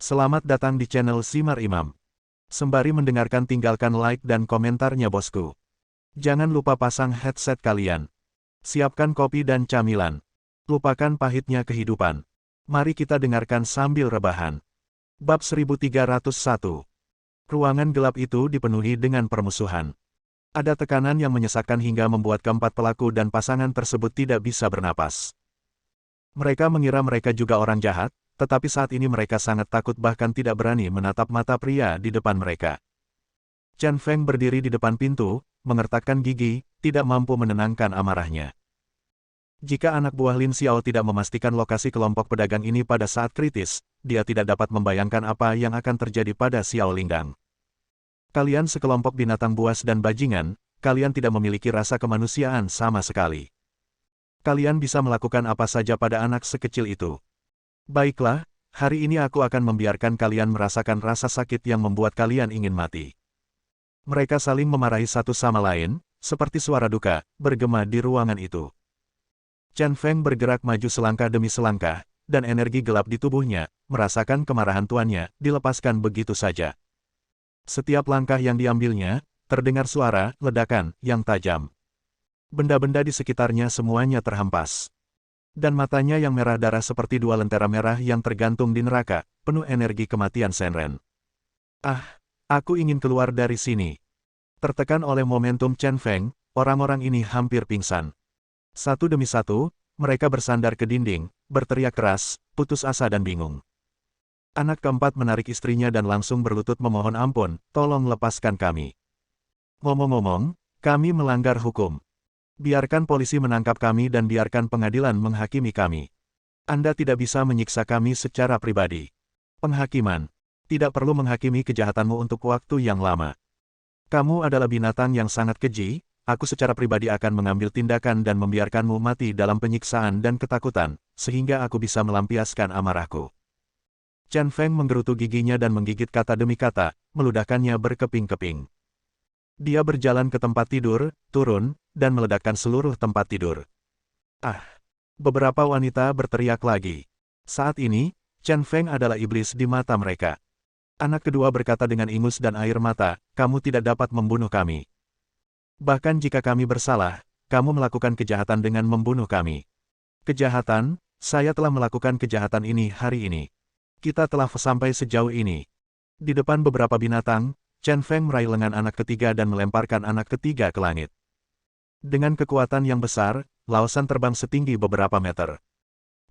Selamat datang di channel Simar Imam. Sembari mendengarkan tinggalkan like dan komentarnya bosku. Jangan lupa pasang headset kalian. Siapkan kopi dan camilan. Lupakan pahitnya kehidupan. Mari kita dengarkan sambil rebahan. Bab 1301. Ruangan gelap itu dipenuhi dengan permusuhan. Ada tekanan yang menyesakkan hingga membuat keempat pelaku dan pasangan tersebut tidak bisa bernapas. Mereka mengira mereka juga orang jahat, tetapi saat ini mereka sangat takut bahkan tidak berani menatap mata pria di depan mereka. Chen Feng berdiri di depan pintu, mengertakkan gigi, tidak mampu menenangkan amarahnya. Jika anak buah Lin Xiao tidak memastikan lokasi kelompok pedagang ini pada saat kritis, dia tidak dapat membayangkan apa yang akan terjadi pada Xiao Lingdang. Kalian sekelompok binatang buas dan bajingan, kalian tidak memiliki rasa kemanusiaan sama sekali. Kalian bisa melakukan apa saja pada anak sekecil itu. Baiklah, hari ini aku akan membiarkan kalian merasakan rasa sakit yang membuat kalian ingin mati. Mereka saling memarahi satu sama lain, seperti suara duka, bergema di ruangan itu. Chen Feng bergerak maju selangkah demi selangkah, dan energi gelap di tubuhnya, merasakan kemarahan tuannya, dilepaskan begitu saja. Setiap langkah yang diambilnya, terdengar suara ledakan yang tajam. Benda-benda di sekitarnya semuanya terhempas. Dan matanya yang merah darah seperti dua lentera merah yang tergantung di neraka, penuh energi kematian Shenren. Ah, aku ingin keluar dari sini. Tertekan oleh momentum Chen Feng, orang-orang ini hampir pingsan. Satu demi satu, mereka bersandar ke dinding, berteriak keras, putus asa dan bingung. Anak keempat menarik istrinya dan langsung berlutut memohon ampun, tolong lepaskan kami. Ngomong-ngomong, kami melanggar hukum. Biarkan polisi menangkap kami dan biarkan pengadilan menghakimi kami. Anda tidak bisa menyiksa kami secara pribadi. Penghakiman. Tidak perlu menghakimi kejahatanmu untuk waktu yang lama. Kamu adalah binatang yang sangat keji, aku secara pribadi akan mengambil tindakan dan membiarkanmu mati dalam penyiksaan dan ketakutan, sehingga aku bisa melampiaskan amarahku. Chen Feng menggerutu giginya dan menggigit kata demi kata, meludahkannya berkeping-keping. Dia berjalan ke tempat tidur, turun, dan meledakkan seluruh tempat tidur. Ah! Beberapa wanita berteriak lagi. Saat ini, Chen Feng adalah iblis di mata mereka. Anak kedua berkata dengan ingus dan air mata, kamu tidak dapat membunuh kami. Bahkan jika kami bersalah, kamu melakukan kejahatan dengan membunuh kami. Kejahatan, saya telah melakukan kejahatan ini hari ini. Kita telah sampai sejauh ini. Di depan beberapa binatang, Chen Feng meraih lengan anak ketiga dan melemparkan anak ketiga ke langit. Dengan kekuatan yang besar, Laosan terbang setinggi beberapa meter.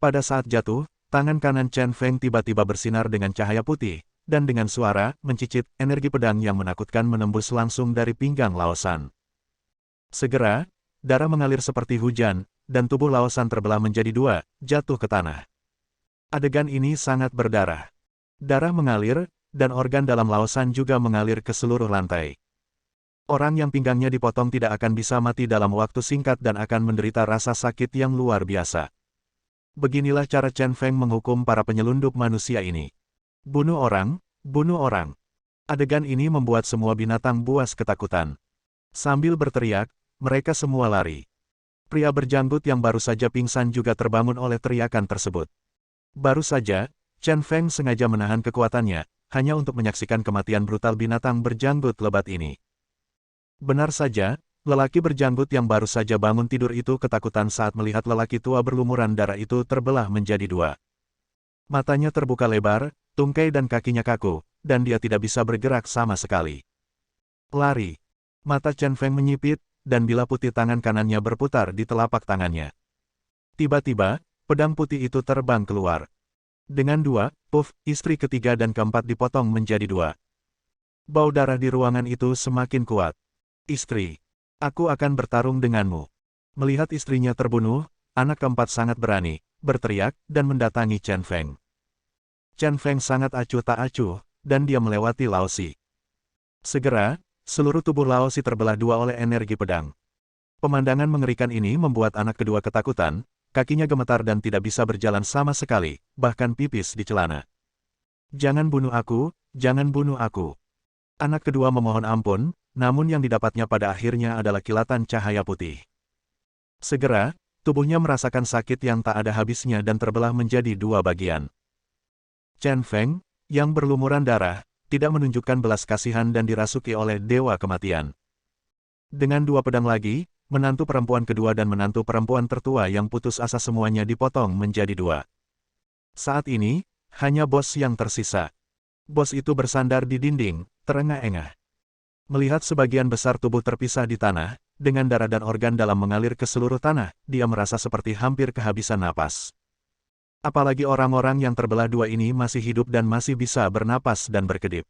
Pada saat jatuh, tangan kanan Chen Feng tiba-tiba bersinar dengan cahaya putih, dan dengan suara mencicit, energi pedang yang menakutkan menembus langsung dari pinggang Laosan. Segera, darah mengalir seperti hujan, dan tubuh Laosan terbelah menjadi dua, jatuh ke tanah. Adegan ini sangat berdarah. Darah mengalir, dan organ dalam Laosan juga mengalir ke seluruh lantai. Orang yang pinggangnya dipotong tidak akan bisa mati dalam waktu singkat dan akan menderita rasa sakit yang luar biasa. Beginilah cara Chen Feng menghukum para penyelundup manusia ini. Bunuh orang, bunuh orang. Adegan ini membuat semua binatang buas ketakutan. Sambil berteriak, mereka semua lari. Pria berjanggut yang baru saja pingsan juga terbangun oleh teriakan tersebut. Baru saja, Chen Feng sengaja menahan kekuatannya, hanya untuk menyaksikan kematian brutal binatang berjanggut lebat ini. Benar saja, lelaki berjanggut yang baru saja bangun tidur itu ketakutan saat melihat lelaki tua berlumuran darah itu terbelah menjadi dua. Matanya terbuka lebar, tungkai dan kakinya kaku, dan dia tidak bisa bergerak sama sekali. Lari. Mata Chen Feng menyipit, dan bilah putih tangan kanannya berputar di telapak tangannya. Tiba-tiba, pedang putih itu terbang keluar. Dengan dua, puff, istri ketiga dan keempat dipotong menjadi dua. Bau darah di ruangan itu semakin kuat. Istri, aku akan bertarung denganmu. Melihat istrinya terbunuh, anak keempat sangat berani, berteriak, dan mendatangi Chen Feng. Chen Feng sangat acuh tak acuh, dan dia melewati Laosi. Segera, seluruh tubuh Laosi terbelah dua oleh energi pedang. Pemandangan mengerikan ini membuat anak kedua ketakutan, kakinya gemetar dan tidak bisa berjalan sama sekali, bahkan pipis di celana. Jangan bunuh aku, jangan bunuh aku. Anak kedua memohon ampun, namun yang didapatnya pada akhirnya adalah kilatan cahaya putih. Segera, tubuhnya merasakan sakit yang tak ada habisnya dan terbelah menjadi dua bagian. Chen Feng, yang berlumuran darah, tidak menunjukkan belas kasihan dan dirasuki oleh dewa kematian. Dengan dua pedang lagi, menantu perempuan kedua dan menantu perempuan tertua yang putus asa semuanya dipotong menjadi dua. Saat ini, hanya bos yang tersisa. Bos itu bersandar di dinding, terengah-engah. Melihat sebagian besar tubuh terpisah di tanah, dengan darah dan organ dalam mengalir ke seluruh tanah, dia merasa seperti hampir kehabisan napas. Apalagi orang-orang yang terbelah dua ini masih hidup dan masih bisa bernapas dan berkedip.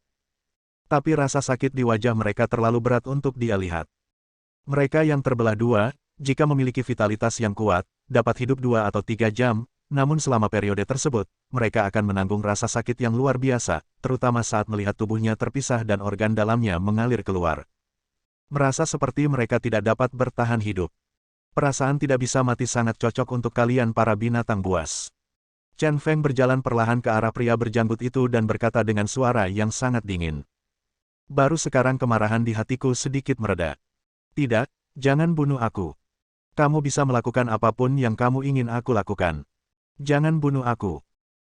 Tapi rasa sakit di wajah mereka terlalu berat untuk dia lihat. Mereka yang terbelah dua, jika memiliki vitalitas yang kuat, dapat hidup 2 atau 3 jam, namun selama periode tersebut, mereka akan menanggung rasa sakit yang luar biasa, terutama saat melihat tubuhnya terpisah dan organ dalamnya mengalir keluar. Merasa seperti mereka tidak dapat bertahan hidup. Perasaan tidak bisa mati sangat cocok untuk kalian para binatang buas. Chen Feng berjalan perlahan ke arah pria berjanggut itu dan berkata dengan suara yang sangat dingin. Baru sekarang kemarahan di hatiku sedikit mereda. Tidak, jangan bunuh aku. Kamu bisa melakukan apapun yang kamu ingin aku lakukan. Jangan bunuh aku.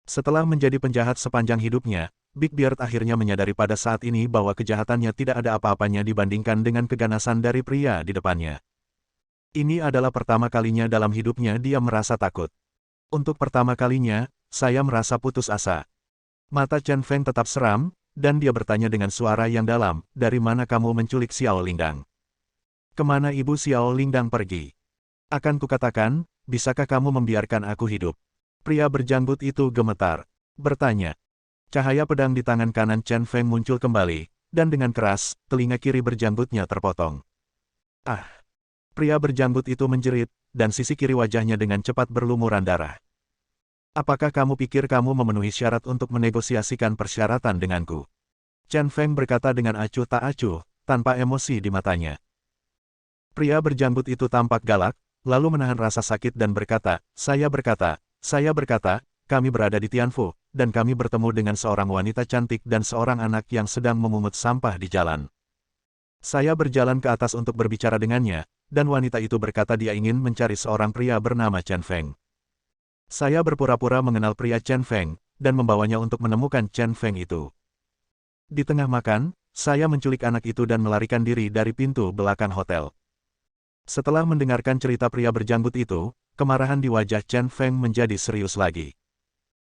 Setelah menjadi penjahat sepanjang hidupnya, Big Beard akhirnya menyadari pada saat ini bahwa kejahatannya tidak ada apa-apanya dibandingkan dengan keganasan dari pria di depannya. Ini adalah pertama kalinya dalam hidupnya dia merasa takut. Untuk pertama kalinya, saya merasa putus asa. Mata Chen Feng tetap seram, dan dia bertanya dengan suara yang dalam, dari mana kamu menculik Xiao Lingdang? Kemana ibu Xiao Lingdang pergi? Akan kukatakan, bisakah kamu membiarkan aku hidup? Pria berjanggut itu gemetar. Bertanya. Cahaya pedang di tangan kanan Chen Feng muncul kembali, dan dengan keras, telinga kiri berjanggutnya terpotong. Ah! Pria berjanggut itu menjerit, dan sisi kiri wajahnya dengan cepat berlumuran darah. Apakah kamu pikir kamu memenuhi syarat untuk menegosiasikan persyaratan denganku? Chen Feng berkata dengan acuh tak acuh, tanpa emosi di matanya. Pria berjanggut itu tampak galak, lalu menahan rasa sakit dan berkata, saya berkata, kami berada di Tianfu, dan kami bertemu dengan seorang wanita cantik dan seorang anak yang sedang memungut sampah di jalan. Saya berjalan ke atas untuk berbicara dengannya, dan wanita itu berkata dia ingin mencari seorang pria bernama Chen Feng. Saya berpura-pura mengenal pria Chen Feng, dan membawanya untuk menemukan Chen Feng itu. Di tengah makan, saya menculik anak itu dan melarikan diri dari pintu belakang hotel. Setelah mendengarkan cerita pria berjanggut itu, kemarahan di wajah Chen Feng menjadi serius lagi.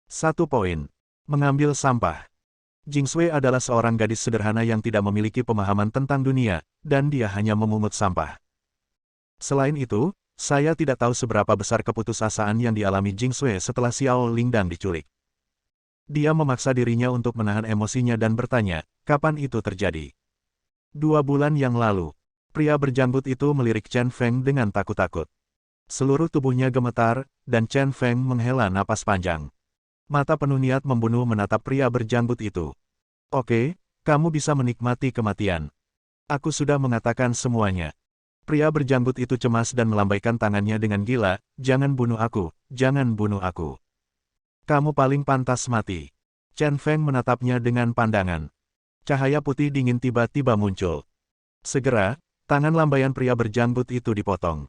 1 poin. Mengambil sampah. Jing Shui adalah seorang gadis sederhana yang tidak memiliki pemahaman tentang dunia, dan dia hanya memungut sampah. Selain itu, saya tidak tahu seberapa besar keputusasaan yang dialami Jing Shui setelah Xiao Lingdang diculik. Dia memaksa dirinya untuk menahan emosinya dan bertanya, kapan itu terjadi? 2 bulan yang lalu. Pria berjanggut itu melirik Chen Feng dengan takut-takut. Seluruh tubuhnya gemetar, dan Chen Feng menghela napas panjang. Mata penuh niat membunuh menatap pria berjanggut itu. Oke, kamu bisa menikmati kematian. Aku sudah mengatakan semuanya. Pria berjanggut itu cemas dan melambaikan tangannya dengan gila, jangan bunuh aku, jangan bunuh aku. Kamu paling pantas mati. Chen Feng menatapnya dengan pandangan. Cahaya putih dingin tiba-tiba muncul. Segera, tangan lambaian pria berjanggut itu dipotong.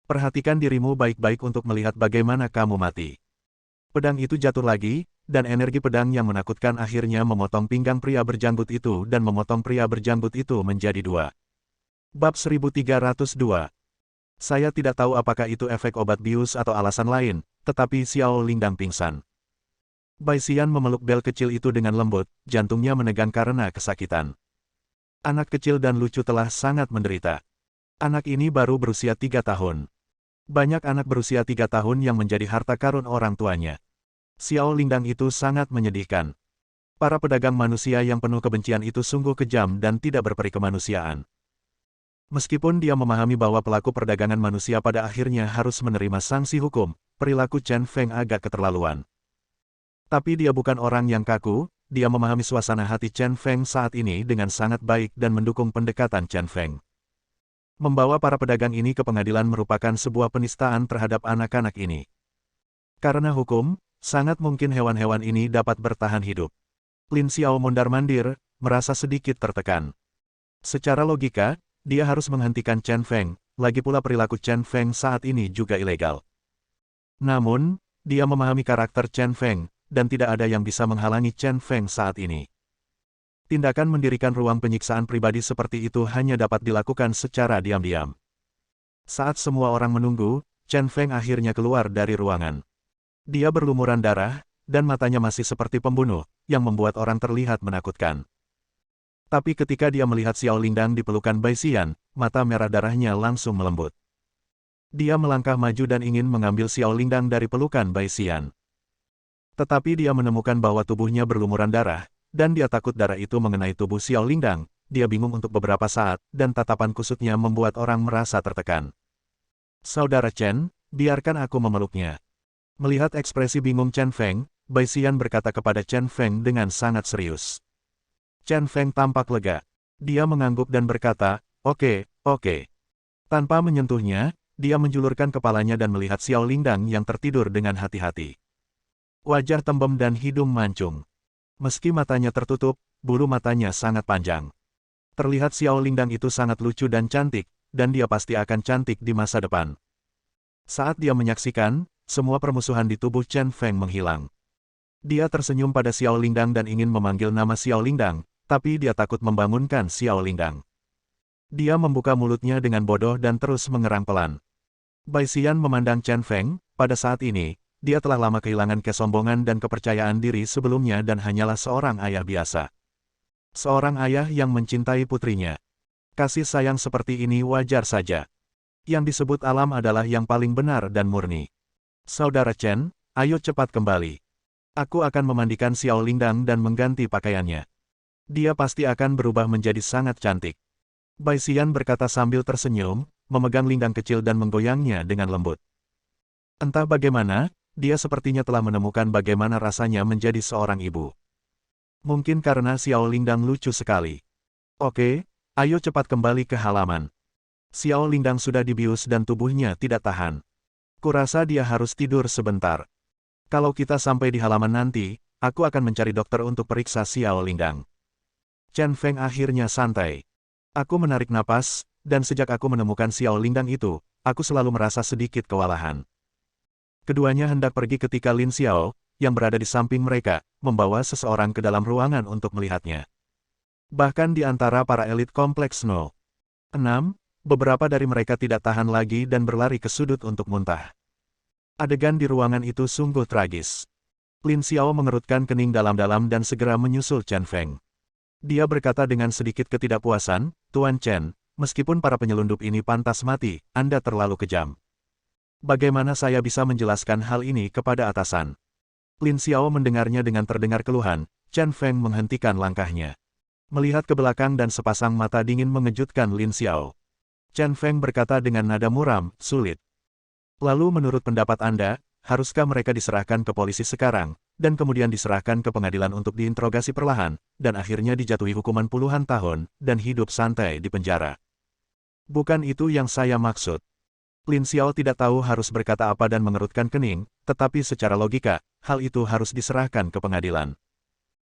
Perhatikan dirimu baik-baik untuk melihat bagaimana kamu mati. Pedang itu jatuh lagi, dan energi pedang yang menakutkan akhirnya memotong pinggang pria berjanggut itu dan memotong pria berjanggut itu menjadi 2. Bab 1302. Saya tidak tahu apakah itu efek obat bius atau alasan lain, tetapi Xiao Lingdang pingsan. Bai Xian memeluk bel kecil itu dengan lembut, jantungnya menegang karena kesakitan. Anak kecil dan lucu telah sangat menderita. Anak ini baru berusia 3 tahun. Banyak anak berusia 3 tahun yang menjadi harta karun orang tuanya. Xiao Lingdang itu sangat menyedihkan. Para pedagang manusia yang penuh kebencian itu sungguh kejam dan tidak berperi kemanusiaan. Meskipun dia memahami bahwa pelaku perdagangan manusia pada akhirnya harus menerima sanksi hukum, perilaku Chen Feng agak keterlaluan. Tapi dia bukan orang yang kaku, dia memahami suasana hati Chen Feng saat ini dengan sangat baik dan mendukung pendekatan Chen Feng. Membawa para pedagang ini ke pengadilan merupakan sebuah penistaan terhadap anak-anak ini. Karena hukum, sangat mungkin hewan-hewan ini dapat bertahan hidup. Lin Xiao mondar-mandir, merasa sedikit tertekan. Secara logika, dia harus menghentikan Chen Feng, lagi pula perilaku Chen Feng saat ini juga ilegal. Namun, dia memahami karakter Chen Feng, dan tidak ada yang bisa menghalangi Chen Feng saat ini. Tindakan mendirikan ruang penyiksaan pribadi seperti itu hanya dapat dilakukan secara diam-diam. Saat semua orang menunggu, Chen Feng akhirnya keluar dari ruangan. Dia berlumuran darah, dan matanya masih seperti pembunuh, yang membuat orang terlihat menakutkan. Tapi ketika dia melihat Xiao Lingdang di pelukan Bai Xian, mata merah darahnya langsung melembut. Dia melangkah maju dan ingin mengambil Xiao Lingdang dari pelukan Bai Xian. Tetapi dia menemukan bahwa tubuhnya berlumuran darah, dan dia takut darah itu mengenai tubuh Xiao Lingdang. Dia bingung untuk beberapa saat, dan tatapan kusutnya membuat orang merasa tertekan. Saudara Chen, biarkan aku memeluknya. Melihat ekspresi bingung Chen Feng, Bai Xian berkata kepada Chen Feng dengan sangat serius. Chen Feng tampak lega. Dia mengangguk dan berkata, oke. Tanpa menyentuhnya, dia menjulurkan kepalanya dan melihat Xiao Lingdang yang tertidur dengan hati-hati. Wajah tembem dan hidung mancung. Meski matanya tertutup, bulu matanya sangat panjang. Terlihat Xiao Lingdang itu sangat lucu dan cantik, dan dia pasti akan cantik di masa depan. Saat dia menyaksikan, semua permusuhan di tubuh Chen Feng menghilang. Dia tersenyum pada Xiao Lingdang dan ingin memanggil nama Xiao Lingdang, tapi dia takut membangunkan Xiao Lingdang. Dia membuka mulutnya dengan bodoh dan terus mengerang pelan. Bai Xian memandang Chen Feng, pada saat ini, dia telah lama kehilangan kesombongan dan kepercayaan diri sebelumnya dan hanyalah seorang ayah biasa. Seorang ayah yang mencintai putrinya. Kasih sayang seperti ini wajar saja. Yang disebut alam adalah yang paling benar dan murni. Saudara Chen, ayo cepat kembali. Aku akan memandikan Xiao Lingdang dan mengganti pakaiannya. Dia pasti akan berubah menjadi sangat cantik. Bai Xian berkata sambil tersenyum, memegang Lingdang kecil dan menggoyangnya dengan lembut. Entah bagaimana, dia sepertinya telah menemukan bagaimana rasanya menjadi seorang ibu. Mungkin karena Xiao Lingdang lucu sekali. Oke, ayo cepat kembali ke halaman. Xiao Lingdang sudah dibius dan tubuhnya tidak tahan. Kurasa dia harus tidur sebentar. Kalau kita sampai di halaman nanti, aku akan mencari dokter untuk periksa Xiao Lingdang. Chen Feng akhirnya santai. Aku menarik napas, dan sejak aku menemukan Xiao Lingdang itu, aku selalu merasa sedikit kewalahan. Keduanya hendak pergi ketika Lin Xiao, yang berada di samping mereka, membawa seseorang ke dalam ruangan untuk melihatnya. Bahkan di antara para elit kompleks No. 6, beberapa dari mereka tidak tahan lagi dan berlari ke sudut untuk muntah. Adegan di ruangan itu sungguh tragis. Lin Xiao mengerutkan kening dalam-dalam dan segera menyusul Chen Feng. Dia berkata dengan sedikit ketidakpuasan, Tuan Chen, meskipun para penyelundup ini pantas mati, Anda terlalu kejam. Bagaimana saya bisa menjelaskan hal ini kepada atasan? Lin Xiao mendengarnya dengan terdengar keluhan, Chen Feng menghentikan langkahnya. Melihat ke belakang dan sepasang mata dingin mengejutkan Lin Xiao. Chen Feng berkata dengan nada muram, sulit. Lalu menurut pendapat Anda, haruskah mereka diserahkan ke polisi sekarang, dan kemudian diserahkan ke pengadilan untuk diinterogasi perlahan, dan akhirnya dijatuhi hukuman puluhan tahun, dan hidup santai di penjara? Bukan itu yang saya maksud. Lin Xiao tidak tahu harus berkata apa dan mengerutkan kening, tetapi secara logika, hal itu harus diserahkan ke pengadilan.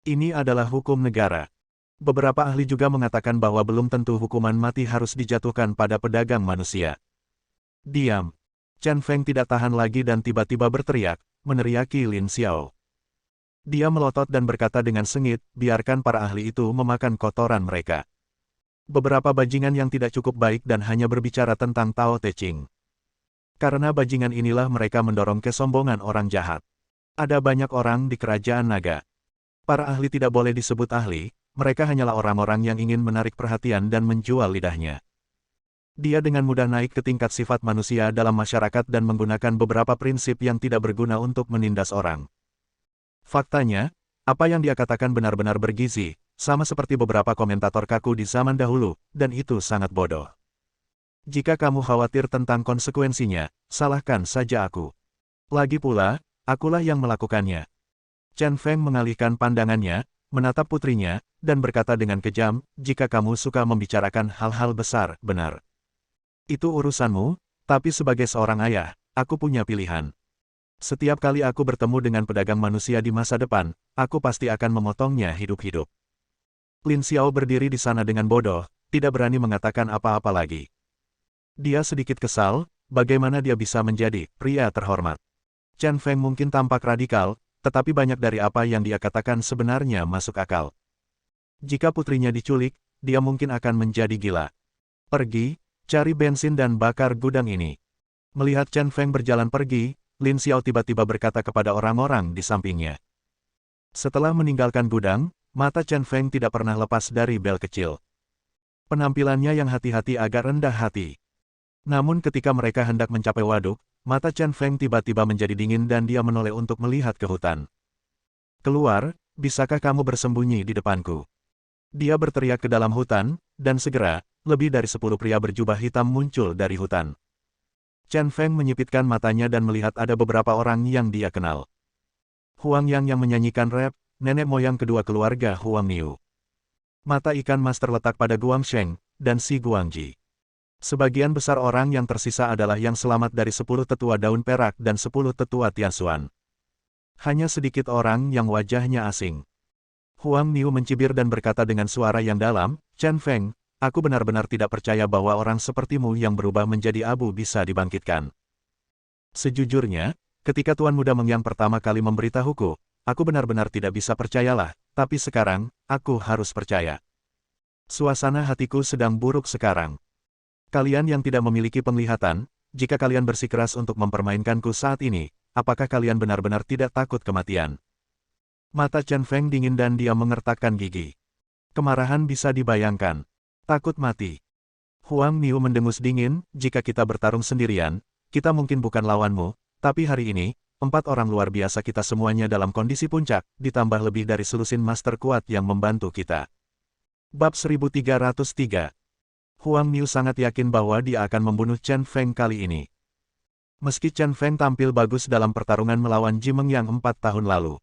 Ini adalah hukum negara. Beberapa ahli juga mengatakan bahwa belum tentu hukuman mati harus dijatuhkan pada pedagang manusia. Diam. Chen Feng tidak tahan lagi dan tiba-tiba berteriak, meneriaki Lin Xiao. Dia melotot dan berkata dengan sengit, biarkan para ahli itu memakan kotoran mereka. Beberapa bajingan yang tidak cukup baik dan hanya berbicara tentang Tao Te Ching. Karena bajingan inilah mereka mendorong kesombongan orang jahat. Ada banyak orang di kerajaan naga. Para ahli tidak boleh disebut ahli, mereka hanyalah orang-orang yang ingin menarik perhatian dan menjual lidahnya. Dia dengan mudah naik ke tingkat sifat manusia dalam masyarakat dan menggunakan beberapa prinsip yang tidak berguna untuk menindas orang. Faktanya, apa yang dia katakan benar-benar bergizi, sama seperti beberapa komentator kaku di zaman dahulu, dan itu sangat bodoh. Jika kamu khawatir tentang konsekuensinya, salahkan saja aku. Lagi pula, akulah yang melakukannya. Chen Feng mengalihkan pandangannya, menatap putrinya, dan berkata dengan kejam, jika kamu suka membicarakan hal-hal besar, benar. Itu urusanmu, tapi sebagai seorang ayah, aku punya pilihan. Setiap kali aku bertemu dengan pedagang manusia di masa depan, aku pasti akan memotongnya hidup-hidup. Lin Xiao berdiri di sana dengan bodoh, tidak berani mengatakan apa-apa lagi. Dia sedikit kesal, bagaimana dia bisa menjadi pria terhormat. Chen Feng mungkin tampak radikal, tetapi banyak dari apa yang dia katakan sebenarnya masuk akal. Jika putrinya diculik, dia mungkin akan menjadi gila. Pergi, cari bensin dan bakar gudang ini. Melihat Chen Feng berjalan pergi, Lin Xiao tiba-tiba berkata kepada orang-orang di sampingnya. Setelah meninggalkan gudang, mata Chen Feng tidak pernah lepas dari bel kecil. Penampilannya yang hati-hati agak rendah hati. Namun ketika mereka hendak mencapai waduk, mata Chen Feng tiba-tiba menjadi dingin dan dia menoleh untuk melihat ke hutan. Keluar, bisakah kamu bersembunyi di depanku? Dia berteriak ke dalam hutan, dan segera, lebih dari 10 pria berjubah hitam muncul dari hutan. Chen Feng menyipitkan matanya dan melihat ada beberapa orang yang dia kenal. Huang Yang yang menyanyikan rap, nenek moyang kedua keluarga Huang Niu. Mata ikan mas terletak pada Guang Sheng, dan si Guangji. Sebagian besar orang yang tersisa adalah yang selamat dari 10 tetua daun perak dan 10 tetua Tianxuan. Hanya sedikit orang yang wajahnya asing. Huang Niu mencibir dan berkata dengan suara yang dalam, Chen Feng, aku benar-benar tidak percaya bahwa orang sepertimu yang berubah menjadi abu bisa dibangkitkan. Sejujurnya, ketika Tuan Muda Meng yang pertama kali memberitahuku, aku benar-benar tidak bisa percayalah, tapi sekarang, aku harus percaya. Suasana hatiku sedang buruk sekarang. Kalian yang tidak memiliki penglihatan, jika kalian bersikeras untuk mempermainkanku saat ini, apakah kalian benar-benar tidak takut kematian? Mata Chen Feng dingin dan dia mengertakkan gigi. Kemarahan bisa dibayangkan. Takut mati. Huang Niu mendengus dingin, jika kita bertarung sendirian, kita mungkin bukan lawanmu, tapi hari ini, 4 orang luar biasa kita semuanya dalam kondisi puncak, ditambah lebih dari selusin master kuat yang membantu kita. Bab 1303. Huang Niu sangat yakin bahwa dia akan membunuh Chen Feng kali ini. Meski Chen Feng tampil bagus dalam pertarungan melawan Ji Meng yang 4 tahun lalu.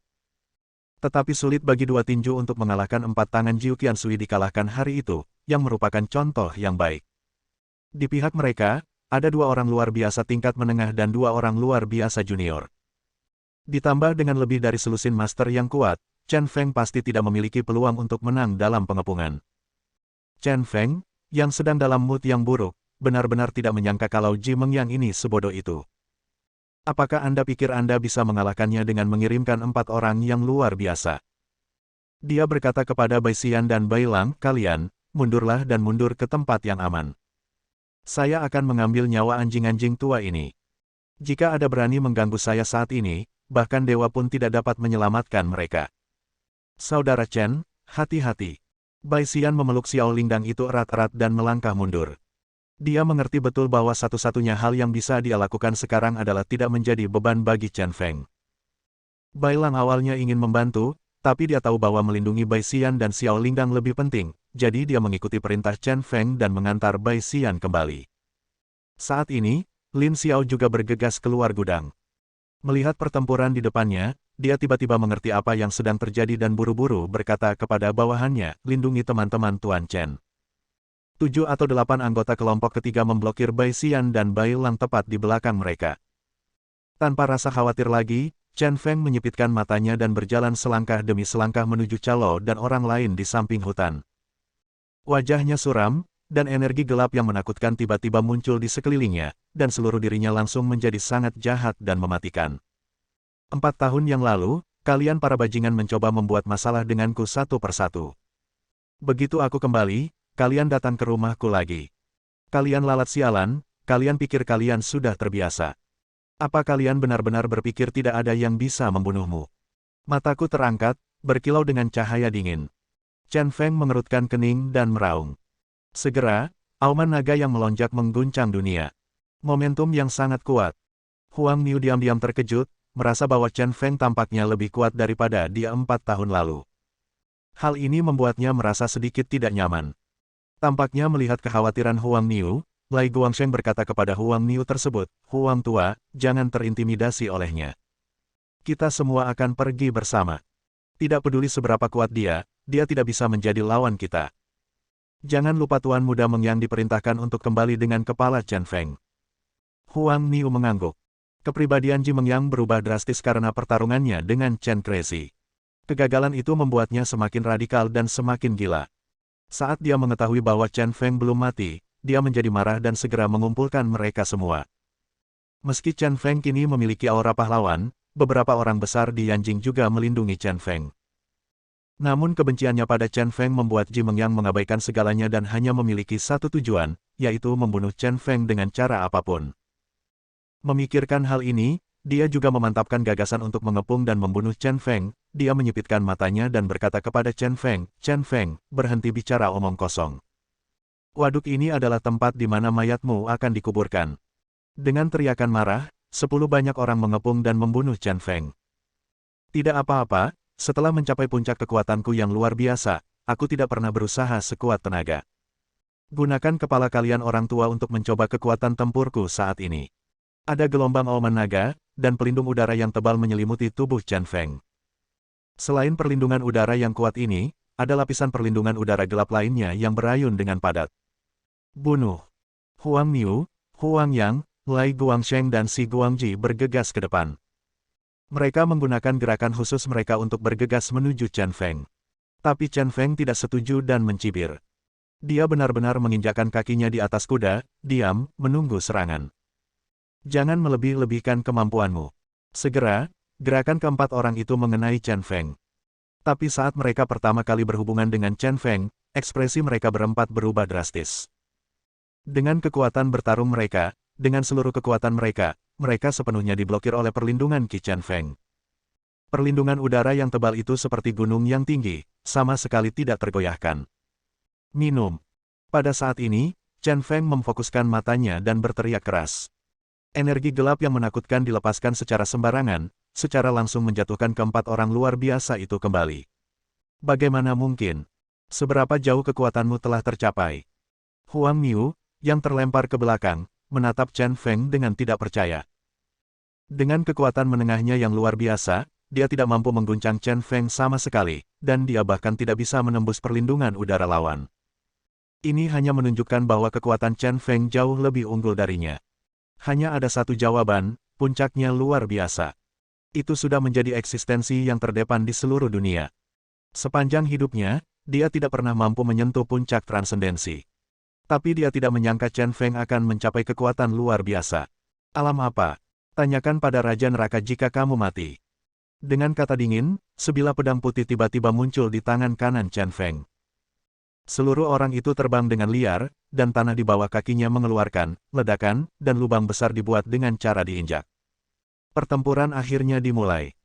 Tetapi sulit bagi dua tinju untuk mengalahkan 4 tangan Jiu Qiansui dikalahkan hari itu, yang merupakan contoh yang baik. Di pihak mereka, ada 2 orang luar biasa tingkat menengah dan 2 orang luar biasa junior. Ditambah dengan lebih dari selusin master yang kuat, Chen Feng pasti tidak memiliki peluang untuk menang dalam pengepungan. Chen Feng, yang sedang dalam mood yang buruk, benar-benar tidak menyangka kalau Ji Meng yang ini sebodoh itu. Apakah Anda pikir Anda bisa mengalahkannya dengan mengirimkan 4 orang yang luar biasa? Dia berkata kepada Bai Xian dan Bai Lang, kalian, mundurlah dan mundur ke tempat yang aman. Saya akan mengambil nyawa anjing-anjing tua ini. Jika ada berani mengganggu saya saat ini, bahkan dewa pun tidak dapat menyelamatkan mereka. Saudara Chen, hati-hati. Bai Xian memeluk Xiao Lingdang itu erat-erat dan melangkah mundur. Dia mengerti betul bahwa satu-satunya hal yang bisa dia lakukan sekarang adalah tidak menjadi beban bagi Chen Feng. Bai Lang awalnya ingin membantu, tapi dia tahu bahwa melindungi Bai Xian dan Xiao Lingdang lebih penting, jadi dia mengikuti perintah Chen Feng dan mengantar Bai Xian kembali. Saat ini, Lin Xiao juga bergegas keluar gudang. Melihat pertempuran di depannya, dia tiba-tiba mengerti apa yang sedang terjadi dan buru-buru berkata kepada bawahannya, lindungi teman-teman Tuan Chen. 7 atau 8 anggota kelompok ketiga memblokir Bai Xian dan Bai Lang tepat di belakang mereka. Tanpa rasa khawatir lagi, Chen Feng menyipitkan matanya dan berjalan selangkah demi selangkah menuju Calo dan orang lain di samping hutan. Wajahnya suram, dan energi gelap yang menakutkan tiba-tiba muncul di sekelilingnya, dan seluruh dirinya langsung menjadi sangat jahat dan mematikan. 4 tahun yang lalu, kalian para bajingan mencoba membuat masalah denganku satu persatu. Begitu aku kembali, kalian datang ke rumahku lagi. Kalian lalat sialan, kalian pikir kalian sudah terbiasa. Apa kalian benar-benar berpikir tidak ada yang bisa membunuhmu? Mataku terangkat, berkilau dengan cahaya dingin. Chen Feng mengerutkan kening dan meraung. Segera, auman naga yang melonjak mengguncang dunia. Momentum yang sangat kuat. Huang Niu diam-diam terkejut, merasa bahwa Chen Feng tampaknya lebih kuat daripada dia 4 tahun lalu. Hal ini membuatnya merasa sedikit tidak nyaman. Tampaknya melihat kekhawatiran Huang Niu, Lai Guangsheng berkata kepada Huang Niu tersebut, Huang tua, jangan terintimidasi olehnya. Kita semua akan pergi bersama. Tidak peduli seberapa kuat dia tidak bisa menjadi lawan kita. Jangan lupa Tuan Muda Meng yang diperintahkan untuk kembali dengan kepala Chen Feng. Huang Niu mengangguk. Kepribadian Ji Mengyang berubah drastis karena pertarungannya dengan Chen Kresi. Kegagalan itu membuatnya semakin radikal dan semakin gila. Saat dia mengetahui bahwa Chen Feng belum mati, dia menjadi marah dan segera mengumpulkan mereka semua. Meski Chen Feng kini memiliki aura pahlawan, beberapa orang besar di Yanjing juga melindungi Chen Feng. Namun kebenciannya pada Chen Feng membuat Ji Mengyang mengabaikan segalanya dan hanya memiliki satu tujuan, yaitu membunuh Chen Feng dengan cara apapun. Memikirkan hal ini, dia juga memantapkan gagasan untuk mengepung dan membunuh Chen Feng. Dia menyipitkan matanya dan berkata kepada Chen Feng, "Chen Feng, berhenti bicara omong kosong. Waduk ini adalah tempat di mana mayatmu akan dikuburkan." Dengan teriakan marah, 10 banyak orang mengepung dan membunuh Chen Feng. Tidak apa-apa, setelah mencapai puncak kekuatanku yang luar biasa, aku tidak pernah berusaha sekuat tenaga. Gunakan kepala kalian orang tua untuk mencoba kekuatan tempurku saat ini. Ada gelombang auman naga, dan pelindung udara yang tebal menyelimuti tubuh Chen Feng. Selain perlindungan udara yang kuat ini, ada lapisan perlindungan udara gelap lainnya yang berayun dengan padat. Bunuh. Huang Niu, Huang Yang, Lai Guangsheng dan Si Guangji bergegas ke depan. Mereka menggunakan gerakan khusus mereka untuk bergegas menuju Chen Feng. Tapi Chen Feng tidak setuju dan mencibir. Dia benar-benar menginjakkan kakinya di atas kuda, diam, menunggu serangan. Jangan melebih-lebihkan kemampuanmu. Segera, gerakan keempat orang itu mengenai Chen Feng. Tapi saat mereka pertama kali berhubungan dengan Chen Feng, ekspresi mereka berempat berubah drastis. Dengan kekuatan bertarung mereka, dengan seluruh kekuatan mereka, mereka sepenuhnya diblokir oleh perlindungan Qi Chen Feng. Perlindungan udara yang tebal itu seperti gunung yang tinggi, sama sekali tidak tergoyahkan. Minum. Pada saat ini, Chen Feng memfokuskan matanya dan berteriak keras. Energi gelap yang menakutkan dilepaskan secara sembarangan, secara langsung menjatuhkan keempat orang luar biasa itu kembali. Bagaimana mungkin? Seberapa jauh kekuatanmu telah tercapai? Huang Niu, yang terlempar ke belakang, menatap Chen Feng dengan tidak percaya. Dengan kekuatan menengahnya yang luar biasa, dia tidak mampu mengguncang Chen Feng sama sekali, dan dia bahkan tidak bisa menembus perlindungan udara lawan. Ini hanya menunjukkan bahwa kekuatan Chen Feng jauh lebih unggul darinya. Hanya ada satu jawaban, puncaknya luar biasa. Itu sudah menjadi eksistensi yang terdepan di seluruh dunia. Sepanjang hidupnya, dia tidak pernah mampu menyentuh puncak transendensi. Tapi dia tidak menyangka Chen Feng akan mencapai kekuatan luar biasa. Alam apa? Tanyakan pada Raja Neraka jika kamu mati. Dengan kata dingin, sebilah pedang putih tiba-tiba muncul di tangan kanan Chen Feng. Seluruh orang itu terbang dengan liar, dan tanah di bawah kakinya mengeluarkan ledakan, dan lubang besar dibuat dengan cara diinjak. Pertempuran akhirnya dimulai.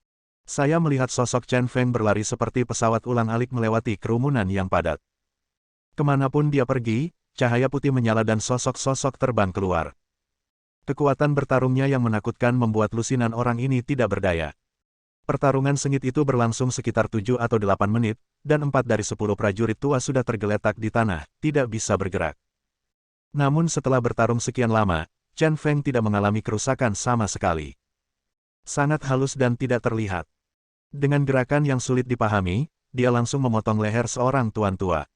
Saya melihat sosok Chen Feng berlari seperti pesawat ulang-alik melewati kerumunan yang padat. Kemanapun dia pergi, cahaya putih menyala dan sosok-sosok terbang keluar. Kekuatan bertarungnya yang menakutkan membuat lusinan orang ini tidak berdaya. Pertarungan sengit itu berlangsung sekitar 7 atau 8 menit, dan 4 dari 10 prajurit tua sudah tergeletak di tanah, tidak bisa bergerak. Namun setelah bertarung sekian lama, Chen Feng tidak mengalami kerusakan sama sekali. Sangat halus dan tidak terlihat. Dengan gerakan yang sulit dipahami, dia langsung memotong leher seorang tuan tua.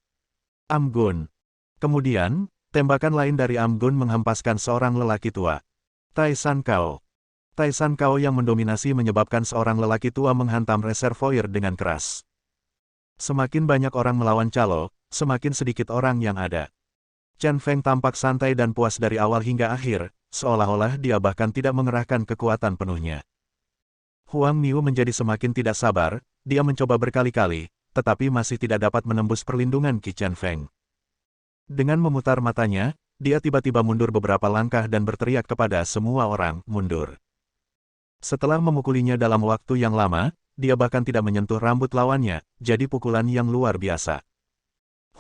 Amgun. Kemudian, tembakan lain dari Amgun menghempaskan seorang lelaki tua. Tai San Kao. Tai San Kao yang mendominasi menyebabkan seorang lelaki tua menghantam reservoir dengan keras. Semakin banyak orang melawan calo, semakin sedikit orang yang ada. Chen Feng tampak santai dan puas dari awal hingga akhir, seolah-olah dia bahkan tidak mengerahkan kekuatan penuhnya. Huang Niu menjadi semakin tidak sabar, dia mencoba berkali-kali, tetapi masih tidak dapat menembus perlindungan Qi Chen Feng. Dengan memutar matanya, dia tiba-tiba mundur beberapa langkah dan berteriak kepada semua orang, mundur. Setelah memukulinya dalam waktu yang lama, dia bahkan tidak menyentuh rambut lawannya, jadi pukulan yang luar biasa.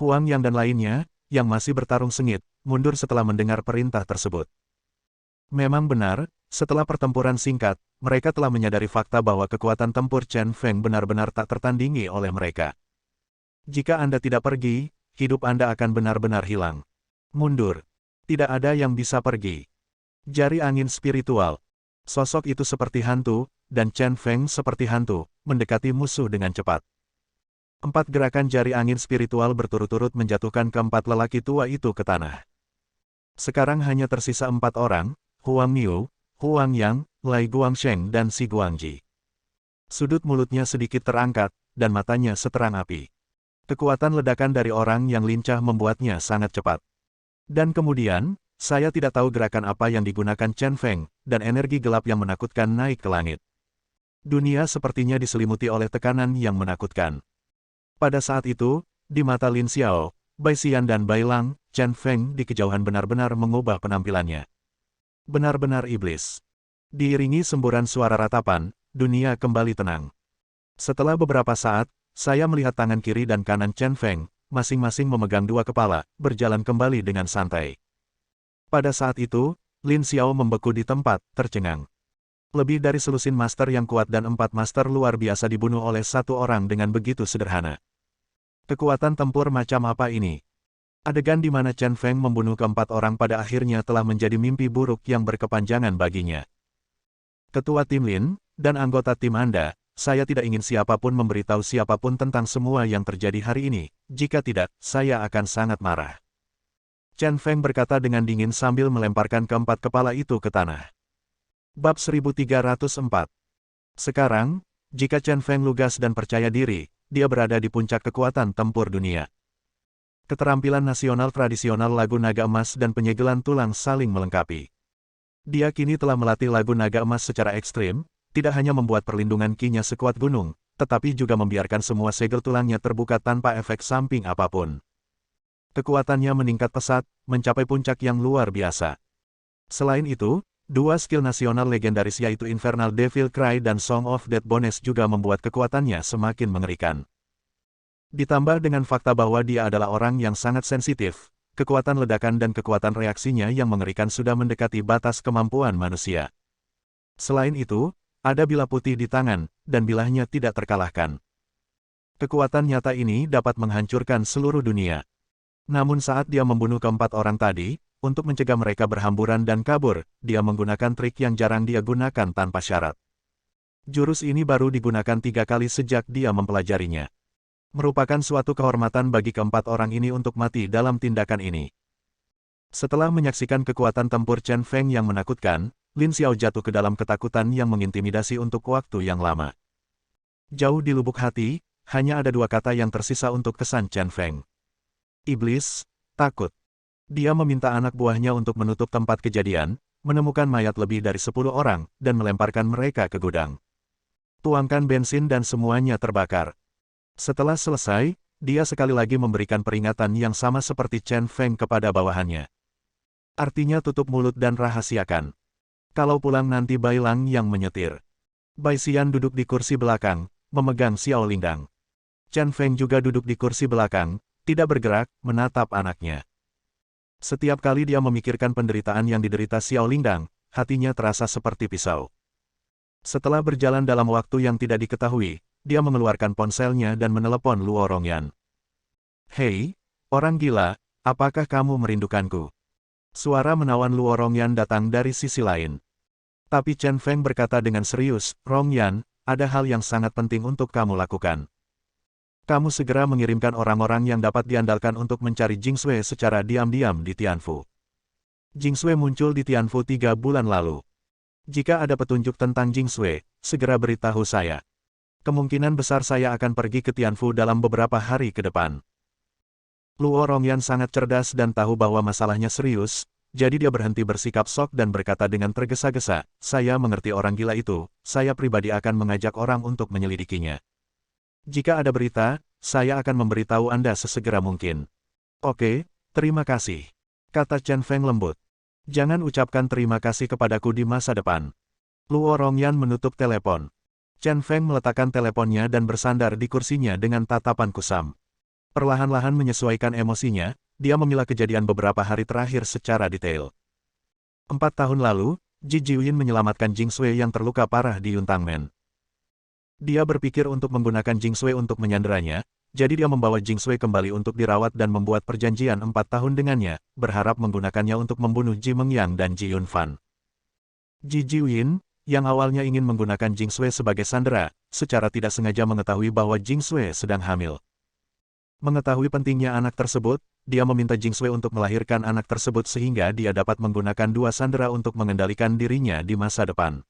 Huang Yang dan lainnya, yang masih bertarung sengit, mundur setelah mendengar perintah tersebut. Memang benar, setelah pertempuran singkat, mereka telah menyadari fakta bahwa kekuatan tempur Chen Feng benar-benar tak tertandingi oleh mereka. Jika Anda tidak pergi, hidup Anda akan benar-benar hilang. Mundur. Tidak ada yang bisa pergi. Jari angin spiritual. Sosok itu seperti hantu, dan Chen Feng seperti hantu, mendekati musuh dengan cepat. 4 gerakan jari angin spiritual berturut-turut menjatuhkan keempat lelaki tua itu ke tanah. Sekarang hanya tersisa 4 orang, Huang Niu, Huang Yang, Lai Guangsheng dan Si Guangji. Sudut mulutnya sedikit terangkat, dan matanya seterang api. Kekuatan ledakan dari orang yang lincah membuatnya sangat cepat. Dan kemudian, saya tidak tahu gerakan apa yang digunakan Chen Feng, dan energi gelap yang menakutkan naik ke langit. Dunia sepertinya diselimuti oleh tekanan yang menakutkan. Pada saat itu, di mata Lin Xiao, Bai Xian dan Bai Lang, Chen Feng di kejauhan benar-benar mengubah penampilannya. Benar-benar iblis. Diiringi semburan suara ratapan, dunia kembali tenang. Setelah beberapa saat, saya melihat tangan kiri dan kanan Chen Feng, masing-masing memegang dua kepala, berjalan kembali dengan santai. Pada saat itu, Lin Xiao membeku di tempat, tercengang. Lebih dari selusin master yang kuat dan 4 master luar biasa dibunuh oleh satu orang dengan begitu sederhana. Kekuatan tempur macam apa ini? Adegan di mana Chen Feng membunuh keempat orang pada akhirnya telah menjadi mimpi buruk yang berkepanjangan baginya. Ketua tim Lin, dan anggota tim Anda, saya tidak ingin siapapun memberitahu siapapun tentang semua yang terjadi hari ini, jika tidak, saya akan sangat marah. Chen Feng berkata dengan dingin sambil melemparkan keempat kepala itu ke tanah. Bab 1304. Sekarang, jika Chen Feng lugas dan percaya diri, dia berada di puncak kekuatan tempur dunia. Keterampilan nasional tradisional lagu naga emas dan penyegelan tulang saling melengkapi. Dia kini telah melatih lagu naga emas secara ekstrim, tidak hanya membuat perlindungan ki-nya sekuat gunung, tetapi juga membiarkan semua segel tulangnya terbuka tanpa efek samping apapun. Kekuatannya meningkat pesat, mencapai puncak yang luar biasa. Selain itu, dua skill nasional legendaris yaitu Infernal Devil Cry dan Song of Dead Bones juga membuat kekuatannya semakin mengerikan. Ditambah dengan fakta bahwa dia adalah orang yang sangat sensitif, kekuatan ledakan dan kekuatan reaksinya yang mengerikan sudah mendekati batas kemampuan manusia. Selain itu, ada bilah putih di tangan, dan bilahnya tidak terkalahkan. Kekuatan nyata ini dapat menghancurkan seluruh dunia. Namun saat dia membunuh keempat orang tadi, untuk mencegah mereka berhamburan dan kabur, dia menggunakan trik yang jarang dia gunakan tanpa syarat. Jurus ini baru digunakan 3 kali sejak dia mempelajarinya. Merupakan suatu kehormatan bagi keempat orang ini untuk mati dalam tindakan ini. Setelah menyaksikan kekuatan tempur Chen Feng yang menakutkan, Lin Xiao jatuh ke dalam ketakutan yang mengintimidasi untuk waktu yang lama. Jauh di lubuk hati, hanya ada 2 kata yang tersisa untuk kesan Chen Feng. Iblis, takut. Dia meminta anak buahnya untuk menutup tempat kejadian, menemukan mayat lebih dari 10 orang, dan melemparkan mereka ke gudang. Tuangkan bensin dan semuanya terbakar. Setelah selesai, dia sekali lagi memberikan peringatan yang sama seperti Chen Feng kepada bawahannya. Artinya tutup mulut dan rahasiakan. Kalau pulang nanti Bai Lang yang menyetir. Bai Xian duduk di kursi belakang, memegang Xiao Lingdang. Chen Feng juga duduk di kursi belakang, tidak bergerak, menatap anaknya. Setiap kali dia memikirkan penderitaan yang diderita Xiao Lingdang, hatinya terasa seperti pisau. Setelah berjalan dalam waktu yang tidak diketahui, dia mengeluarkan ponselnya dan menelepon Luo Rongyan. "Hei, orang gila, apakah kamu merindukanku?" Suara menawan Luo Rongyan datang dari sisi lain. Tapi Chen Feng berkata dengan serius, "Rongyan, ada hal yang sangat penting untuk kamu lakukan. Kamu segera mengirimkan orang-orang yang dapat diandalkan untuk mencari Jing Sui secara diam-diam di Tianfu." Jing Sui muncul di Tianfu 3 bulan lalu. Jika ada petunjuk tentang Jing Sui, segera beritahu saya. Kemungkinan besar saya akan pergi ke Tianfu dalam beberapa hari ke depan. Luo Rongyan sangat cerdas dan tahu bahwa masalahnya serius, jadi dia berhenti bersikap sok dan berkata dengan tergesa-gesa, "Saya mengerti orang gila itu, saya pribadi akan mengajak orang untuk menyelidikinya. Jika ada berita, saya akan memberitahu Anda sesegera mungkin." "Oke, terima kasih," kata Chen Feng lembut. "Jangan ucapkan terima kasih kepadaku di masa depan." Luo Rongyan menutup telepon. Chen Feng meletakkan teleponnya dan bersandar di kursinya dengan tatapan kusam. Perlahan-lahan menyesuaikan emosinya, dia memilah kejadian beberapa hari terakhir secara detail. 4 tahun lalu, Ji Jiuyin menyelamatkan Jing Sui yang terluka parah di Yuntangmen. Dia berpikir untuk menggunakan Jing Sui untuk menyanderanya, jadi dia membawa Jing Sui kembali untuk dirawat dan membuat perjanjian 4 tahun dengannya, berharap menggunakannya untuk membunuh Ji Mengyang dan Ji Yunfan. Ji Jiuyin, yang awalnya ingin menggunakan Jing Sui sebagai sandera, secara tidak sengaja mengetahui bahwa Jing Sui sedang hamil. Mengetahui pentingnya anak tersebut, dia meminta Jing Sui untuk melahirkan anak tersebut sehingga dia dapat menggunakan 2 sandera untuk mengendalikan dirinya di masa depan.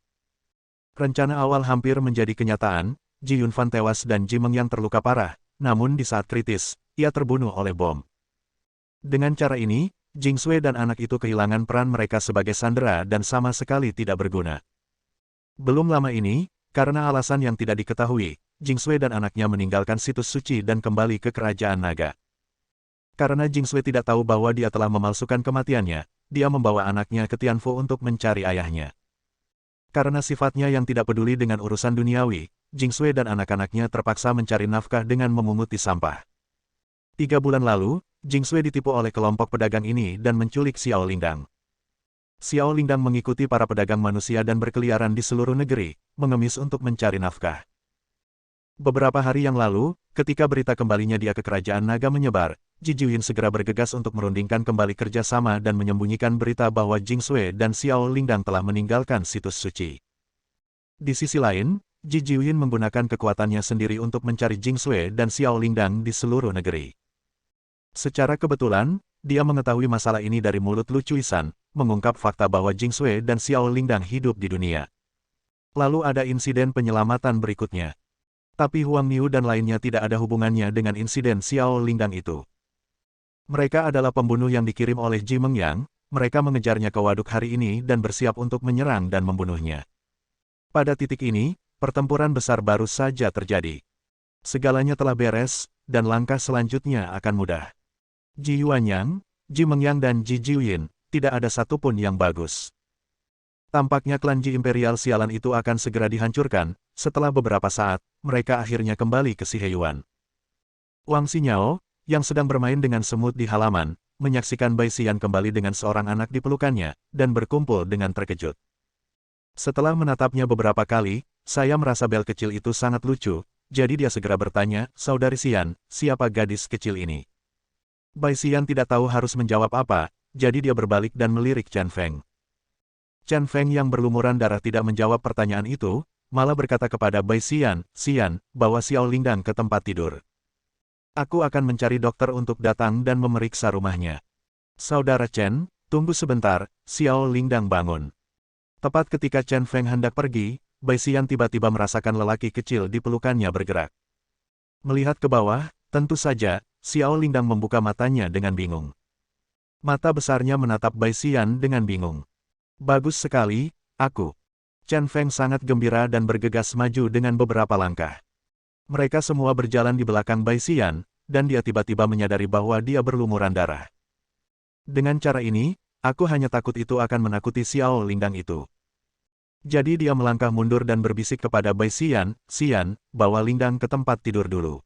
Rencana awal hampir menjadi kenyataan, Ji Yunfan tewas dan Ji Mengyang terluka parah, namun di saat kritis, ia terbunuh oleh bom. Dengan cara ini, Jing Sui dan anak itu kehilangan peran mereka sebagai sandera dan sama sekali tidak berguna. Belum lama ini, karena alasan yang tidak diketahui, Jingsui dan anaknya meninggalkan situs suci dan kembali ke kerajaan naga. Karena Jingsui tidak tahu bahwa dia telah memalsukan kematiannya, dia membawa anaknya ke Tianfu untuk mencari ayahnya. Karena sifatnya yang tidak peduli dengan urusan duniawi, Jingsui dan anak-anaknya terpaksa mencari nafkah dengan memunguti sampah. 3 bulan lalu, Jingsui ditipu oleh kelompok pedagang ini dan menculik Xiao Lingdang. Xiao Lingdang mengikuti para pedagang manusia dan berkeliaran di seluruh negeri, mengemis untuk mencari nafkah. Beberapa hari yang lalu, ketika berita kembalinya dia ke kerajaan naga menyebar, Ji Jiuyin segera bergegas untuk merundingkan kembali kerjasama dan menyembunyikan berita bahwa Jingsui dan Xiao Lingdang telah meninggalkan situs suci. Di sisi lain, Ji Jiuyin menggunakan kekuatannya sendiri untuk mencari Jingsui dan Xiao Lingdang di seluruh negeri. Secara kebetulan, dia mengetahui masalah ini dari mulut Lu Cuisan, mengungkap fakta bahwa Jingsui dan Xiao Lingdang hidup di dunia. Lalu ada insiden penyelamatan berikutnya. Tapi Huang Niu dan lainnya tidak ada hubungannya dengan insiden Xiao Lingdang itu. Mereka adalah pembunuh yang dikirim oleh Ji Mengyang, mereka mengejarnya ke waduk hari ini dan bersiap untuk menyerang dan membunuhnya. Pada titik ini, pertempuran besar baru saja terjadi. Segalanya telah beres, dan langkah selanjutnya akan mudah. Ji Yuanyang, Ji Mengyang dan Ji Jiuyin, tidak ada satupun yang bagus. Tampaknya klan Ji Imperial sialan itu akan segera dihancurkan. Setelah beberapa saat, mereka akhirnya kembali ke Xiheyuan. Wang Xinyao, yang sedang bermain dengan semut di halaman, menyaksikan Bai Xian kembali dengan seorang anak di pelukannya, dan berkumpul dengan terkejut. Setelah menatapnya beberapa kali, saya merasa bel kecil itu sangat lucu, jadi dia segera bertanya, "Saudari Xian, siapa gadis kecil ini?" Bai Xian tidak tahu harus menjawab apa, jadi dia berbalik dan melirik Chen Feng. Chen Feng yang berlumuran darah tidak menjawab pertanyaan itu, malah berkata kepada Bai Xian, "Xian, bawa Xiao Lingdang ke tempat tidur. Aku akan mencari dokter untuk datang dan memeriksa rumahnya." "Saudara Chen, tunggu sebentar," Xiao Lingdang bangun. Tepat ketika Chen Feng hendak pergi, Bai Xian tiba-tiba merasakan lelaki kecil di pelukannya bergerak. Melihat ke bawah, tentu saja, Xiao Lingdang membuka matanya dengan bingung. Mata besarnya menatap Bai Xian dengan bingung. "Bagus sekali, aku." Chen Feng sangat gembira dan bergegas maju dengan beberapa langkah. Mereka semua berjalan di belakang Bai Xian, dan dia tiba-tiba menyadari bahwa dia berlumuran darah. Dengan cara ini, aku hanya takut itu akan menakuti Xiao Lingdang itu. Jadi dia melangkah mundur dan berbisik kepada Bai Xian, "Xian, bawa Lingdang ke tempat tidur dulu.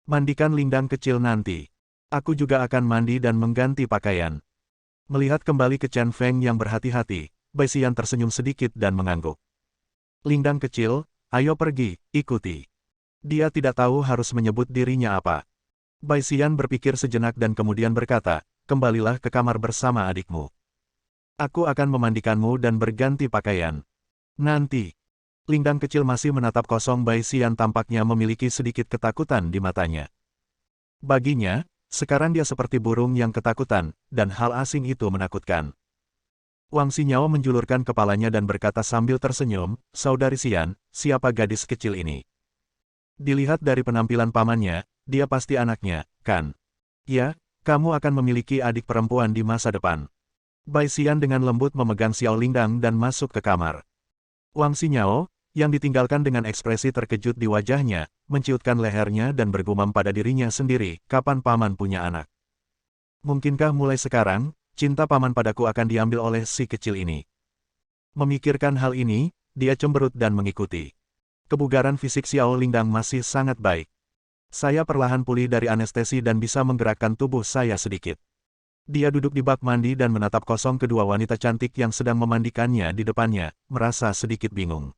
Mandikan Lingdang kecil nanti. Aku juga akan mandi dan mengganti pakaian." Melihat kembali ke Chen Feng yang berhati-hati, Bai Xian tersenyum sedikit dan mengangguk. "Lingdang kecil, ayo pergi, ikuti." Dia tidak tahu harus menyebut dirinya apa. Bai Xian berpikir sejenak dan kemudian berkata, "Kembalilah ke kamar bersama adikmu. Aku akan memandikanmu dan berganti pakaian. Nanti." Lingdang kecil masih menatap kosong. Bai Xian tampaknya memiliki sedikit ketakutan di matanya. Baginya, sekarang dia seperti burung yang ketakutan, dan hal asing itu menakutkan. Wang Xinyao menjulurkan kepalanya dan berkata sambil tersenyum, "Saudari Xian, siapa gadis kecil ini?" Dilihat dari penampilan pamannya, dia pasti anaknya, kan? "Ya, kamu akan memiliki adik perempuan di masa depan." Bai Xian dengan lembut memegang Xiao Lingdang dan masuk ke kamar. Wang Xinyao, yang ditinggalkan dengan ekspresi terkejut di wajahnya, menciutkan lehernya dan bergumam pada dirinya sendiri, "Kapan paman punya anak? Mungkinkah mulai sekarang, cinta paman padaku akan diambil oleh si kecil ini?" Memikirkan hal ini, dia cemberut dan mengikuti. Kebugaran fisik Xiao Lingdang masih sangat baik. Saya perlahan pulih dari anestesi dan bisa menggerakkan tubuh saya sedikit. Dia duduk di bak mandi dan menatap kosong kedua wanita cantik yang sedang memandikannya di depannya, merasa sedikit bingung.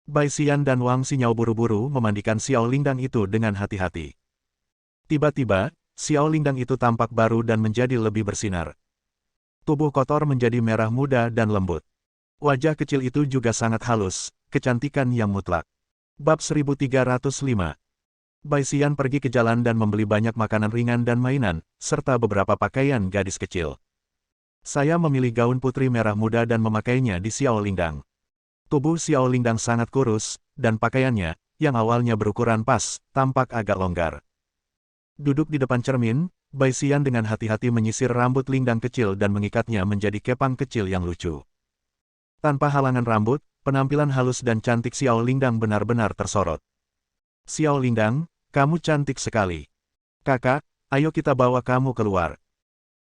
Bai Xian dan Wang Xinyao buru-buru memandikan Xiao Lingdang itu dengan hati-hati. Tiba-tiba, Xiao Lingdang itu tampak baru dan menjadi lebih bersinar. Tubuh kotor menjadi merah muda dan lembut. Wajah kecil itu juga sangat halus, kecantikan yang mutlak. Bab 1305. Bai Xian pergi ke jalan dan membeli banyak makanan ringan dan mainan, serta beberapa pakaian gadis kecil. Saya memilih gaun putri merah muda dan memakainya di Xiao Lingdang. Tubuh Xiao Lingdang sangat kurus, dan pakaiannya, yang awalnya berukuran pas, tampak agak longgar. Duduk di depan cermin, Bai Xian dengan hati-hati menyisir rambut Lingdang kecil dan mengikatnya menjadi kepang kecil yang lucu. Tanpa halangan rambut, penampilan halus dan cantik Xiao Lingdang benar-benar tersorot. Xiao Lingdang, kamu cantik sekali. Kakak, ayo kita bawa kamu keluar.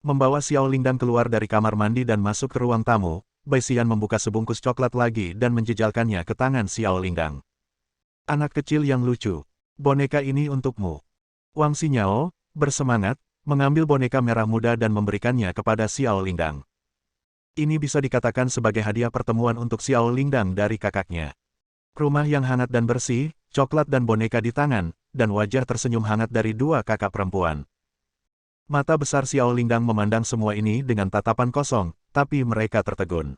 Membawa Xiao Lingdang keluar dari kamar mandi dan masuk ke ruang tamu, Bai Xian membuka sebungkus coklat lagi dan menjejalkannya ke tangan Xiao Lingdang. Anak kecil yang lucu. Boneka ini untukmu. Wang Xinyao, bersemangat, mengambil boneka merah muda dan memberikannya kepada Xiao Lingdang. Ini bisa dikatakan sebagai hadiah pertemuan untuk Xiao Lingdang dari kakaknya. Rumah yang hangat dan bersih, coklat dan boneka di tangan, dan wajah tersenyum hangat dari dua kakak perempuan. Mata besar Xiao Lingdang memandang semua ini dengan tatapan kosong, tapi mereka tertegun.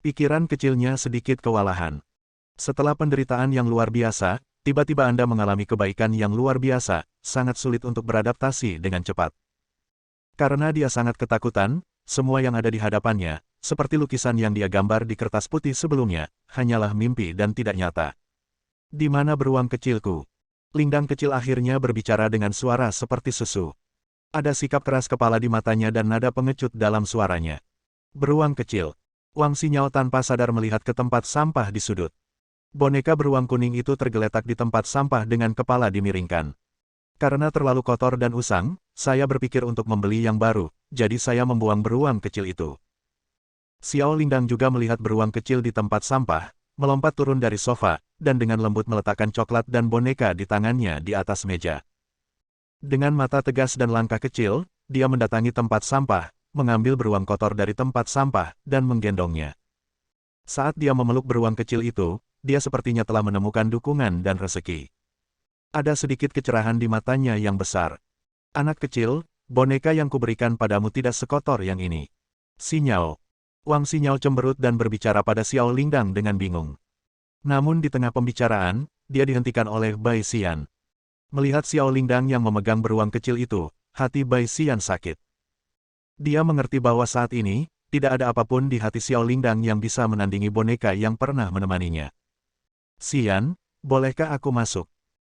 Pikiran kecilnya sedikit kewalahan. Setelah penderitaan yang luar biasa, tiba-tiba Anda mengalami kebaikan yang luar biasa, sangat sulit untuk beradaptasi dengan cepat. Karena dia sangat ketakutan, semua yang ada di hadapannya, seperti lukisan yang dia gambar di kertas putih sebelumnya, hanyalah mimpi dan tidak nyata. Di mana beruang kecilku? Lingdang kecil akhirnya berbicara dengan suara seperti susu. Ada sikap keras kepala di matanya dan nada pengecut dalam suaranya. Beruang kecil. Wang Xinyao tanpa sadar melihat ke tempat sampah di sudut. Boneka beruang kuning itu tergeletak di tempat sampah dengan kepala dimiringkan. Karena terlalu kotor dan usang, saya berpikir untuk membeli yang baru, jadi saya membuang beruang kecil itu. Xiao Lingdang juga melihat beruang kecil di tempat sampah, melompat turun dari sofa, dan dengan lembut meletakkan coklat dan boneka di tangannya di atas meja. Dengan mata tegas dan langkah kecil, dia mendatangi tempat sampah, mengambil beruang kotor dari tempat sampah, dan menggendongnya. Saat dia memeluk beruang kecil itu, dia sepertinya telah menemukan dukungan dan rezeki. Ada sedikit kecerahan di matanya yang besar. Anak kecil, boneka yang kuberikan padamu tidak sekotor yang ini. Xinyao. Wang Xinyao cemberut dan berbicara pada Xiao Lingdang dengan bingung. Namun di tengah pembicaraan, dia dihentikan oleh Bai Xian. Melihat Xiao Lingdang yang memegang beruang kecil itu, hati Bai Xian sakit. Dia mengerti bahwa saat ini, tidak ada apapun di hati Xiao Lingdang yang bisa menandingi boneka yang pernah menemaninya. Xian, bolehkah aku masuk?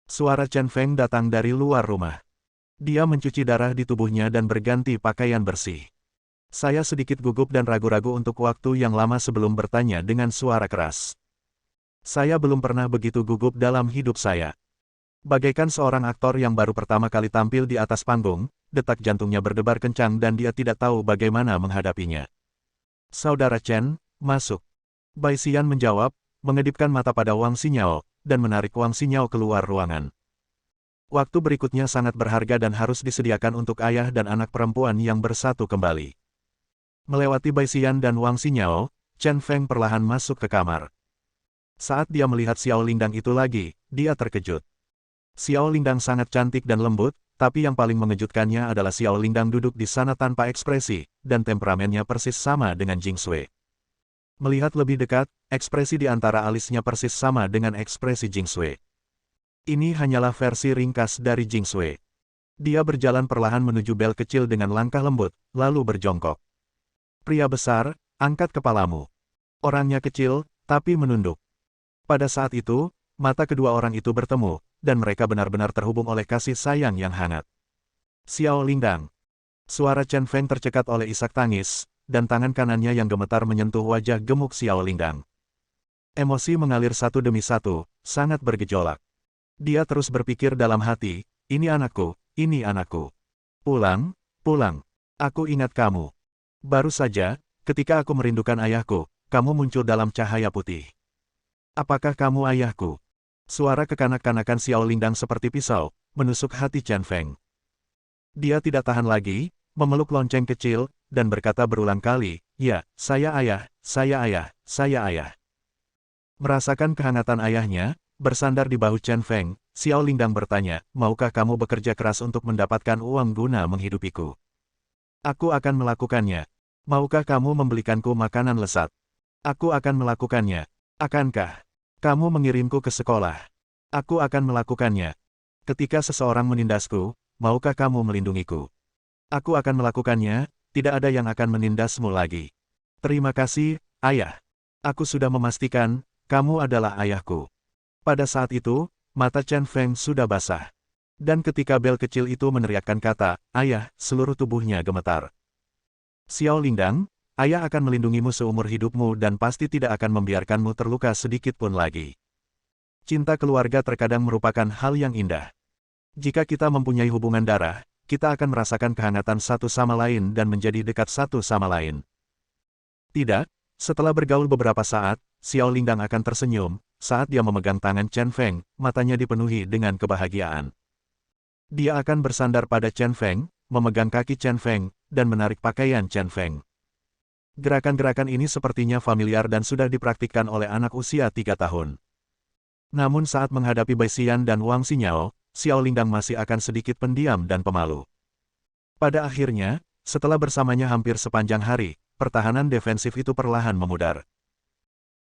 Suara Chen Feng datang dari luar rumah. Dia mencuci darah di tubuhnya dan berganti pakaian bersih. Saya sedikit gugup dan ragu-ragu untuk waktu yang lama sebelum bertanya dengan suara keras. Saya belum pernah begitu gugup dalam hidup saya. Bagaikan seorang aktor yang baru pertama kali tampil di atas panggung, detak jantungnya berdebar kencang dan dia tidak tahu bagaimana menghadapinya. Saudara Chen, masuk. Bai Xian menjawab, mengedipkan mata pada Wang Xinyao, dan menarik Wang Xinyao keluar ruangan. Waktu berikutnya sangat berharga dan harus disediakan untuk ayah dan anak perempuan yang bersatu kembali. Melewati Bai Xian dan Wang Xinyao, Chen Feng perlahan masuk ke kamar. Saat dia melihat Xiao Lingdang itu lagi, dia terkejut. Xiao Lingdang sangat cantik dan lembut, tapi yang paling mengejutkannya adalah Xiao Lingdang duduk di sana tanpa ekspresi, dan temperamennya persis sama dengan Jing Sui. Melihat lebih dekat, ekspresi di antara alisnya persis sama dengan ekspresi Jing Sui. Ini hanyalah versi ringkas dari Jing Sui. Dia berjalan perlahan menuju bel kecil dengan langkah lembut, lalu berjongkok. Pria besar, angkat kepalamu. Orangnya kecil, tapi menunduk. Pada saat itu, mata kedua orang itu bertemu, dan mereka benar-benar terhubung oleh kasih sayang yang hangat. Xiao Lingdang. Suara Chen Feng tercekat oleh isak tangis, dan tangan kanannya yang gemetar menyentuh wajah gemuk Xiao Lingdang. Emosi mengalir satu demi satu, sangat bergejolak. Dia terus berpikir dalam hati, ini anakku, ini anakku. Pulang, pulang. Aku ingat kamu. Baru saja, ketika aku merindukan ayahku, kamu muncul dalam cahaya putih. Apakah kamu ayahku? Suara kekanak-kanakan Xiao Lingdang seperti pisau, menusuk hati Chen Feng. Dia tidak tahan lagi, memeluk lonceng kecil, dan berkata berulang kali, ya, saya ayah, saya ayah, saya ayah. Merasakan kehangatan ayahnya, bersandar di bahu Chen Feng, Xiao Lingdang bertanya, maukah kamu bekerja keras untuk mendapatkan uang guna menghidupiku? Aku akan melakukannya. Maukah kamu membelikanku makanan lezat? Aku akan melakukannya. Akankah kamu mengirimku ke sekolah? Aku akan melakukannya. Ketika seseorang menindasku, maukah kamu melindungiku? Aku akan melakukannya, tidak ada yang akan menindasmu lagi. Terima kasih, ayah. Aku sudah memastikan, kamu adalah ayahku. Pada saat itu, mata Chen Feng sudah basah. Dan ketika bel kecil itu meneriakkan kata, ayah, seluruh tubuhnya gemetar. Xiao Lingdang, Ayah akan melindungimu seumur hidupmu dan pasti tidak akan membiarkanmu terluka sedikit pun lagi. Cinta keluarga terkadang merupakan hal yang indah. Jika kita mempunyai hubungan darah, kita akan merasakan kehangatan satu sama lain dan menjadi dekat satu sama lain. Tidak, setelah bergaul beberapa saat, Xiao Lingdang akan tersenyum, saat dia memegang tangan Chen Feng, matanya dipenuhi dengan kebahagiaan. Dia akan bersandar pada Chen Feng, memegang kaki Chen Feng, dan menarik pakaian Chen Feng. Gerakan-gerakan ini sepertinya familiar dan sudah dipraktikkan oleh anak usia 3 tahun. Namun saat menghadapi Bai Xian dan Wang Xinyao, Xiao Lingdang masih akan sedikit pendiam dan pemalu. Pada akhirnya, setelah bersamanya hampir sepanjang hari, pertahanan defensif itu perlahan memudar.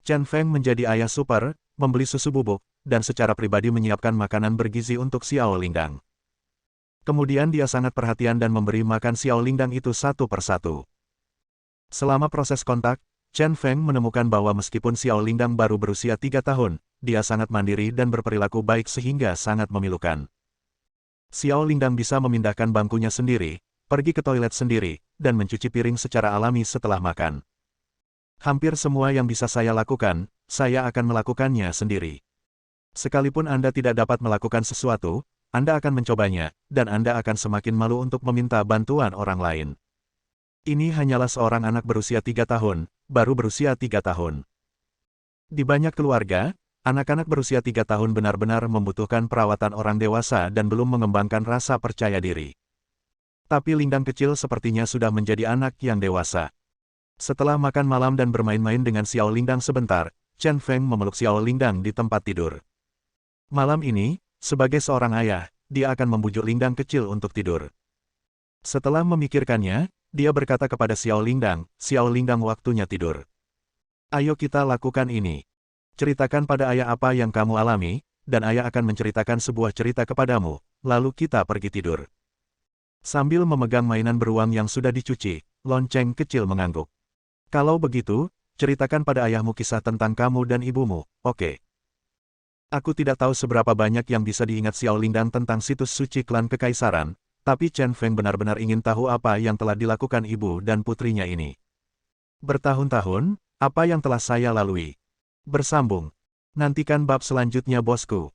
Chen Feng menjadi ayah super, membeli susu bubuk, dan secara pribadi menyiapkan makanan bergizi untuk Xiao Lingdang. Kemudian dia sangat perhatian dan memberi makan Xiao Lingdang itu satu persatu. Selama proses kontak, Chen Feng menemukan bahwa meskipun Xiao Lingdang baru berusia 3 tahun, dia sangat mandiri dan berperilaku baik sehingga sangat memilukan. Xiao Lingdang bisa memindahkan bangkunya sendiri, pergi ke toilet sendiri, dan mencuci piring secara alami setelah makan. Hampir semua yang bisa saya lakukan, saya akan melakukannya sendiri. Sekalipun Anda tidak dapat melakukan sesuatu, Anda akan mencobanya, dan Anda akan semakin malu untuk meminta bantuan orang lain. Ini hanyalah seorang anak berusia 3 tahun, baru berusia 3 tahun. Di banyak keluarga, anak-anak berusia 3 tahun benar-benar membutuhkan perawatan orang dewasa dan belum mengembangkan rasa percaya diri. Tapi Lingdang kecil sepertinya sudah menjadi anak yang dewasa. Setelah makan malam dan bermain-main dengan Xiao Lingdang sebentar, Chen Feng memeluk Xiao Lingdang di tempat tidur. Malam ini, sebagai seorang ayah, dia akan membujuk Lingdang kecil untuk tidur. Setelah memikirkannya, dia berkata kepada Xiao Lingdang, "Xiao Lingdang, waktunya tidur. Ayo kita lakukan ini. Ceritakan pada ayah apa yang kamu alami, dan ayah akan menceritakan sebuah cerita kepadamu, lalu kita pergi tidur." Sambil memegang mainan beruang yang sudah dicuci, lonceng kecil mengangguk. "Kalau begitu, ceritakan pada ayahmu kisah tentang kamu dan ibumu, oke?" Aku tidak tahu seberapa banyak yang bisa diingat Xiao Lingdang tentang situs suci klan kekaisaran, tapi Chen Feng benar-benar ingin tahu apa yang telah dilakukan ibu dan putrinya ini. Bertahun-tahun, apa yang telah saya lalui. Bersambung. Nantikan bab selanjutnya, bosku.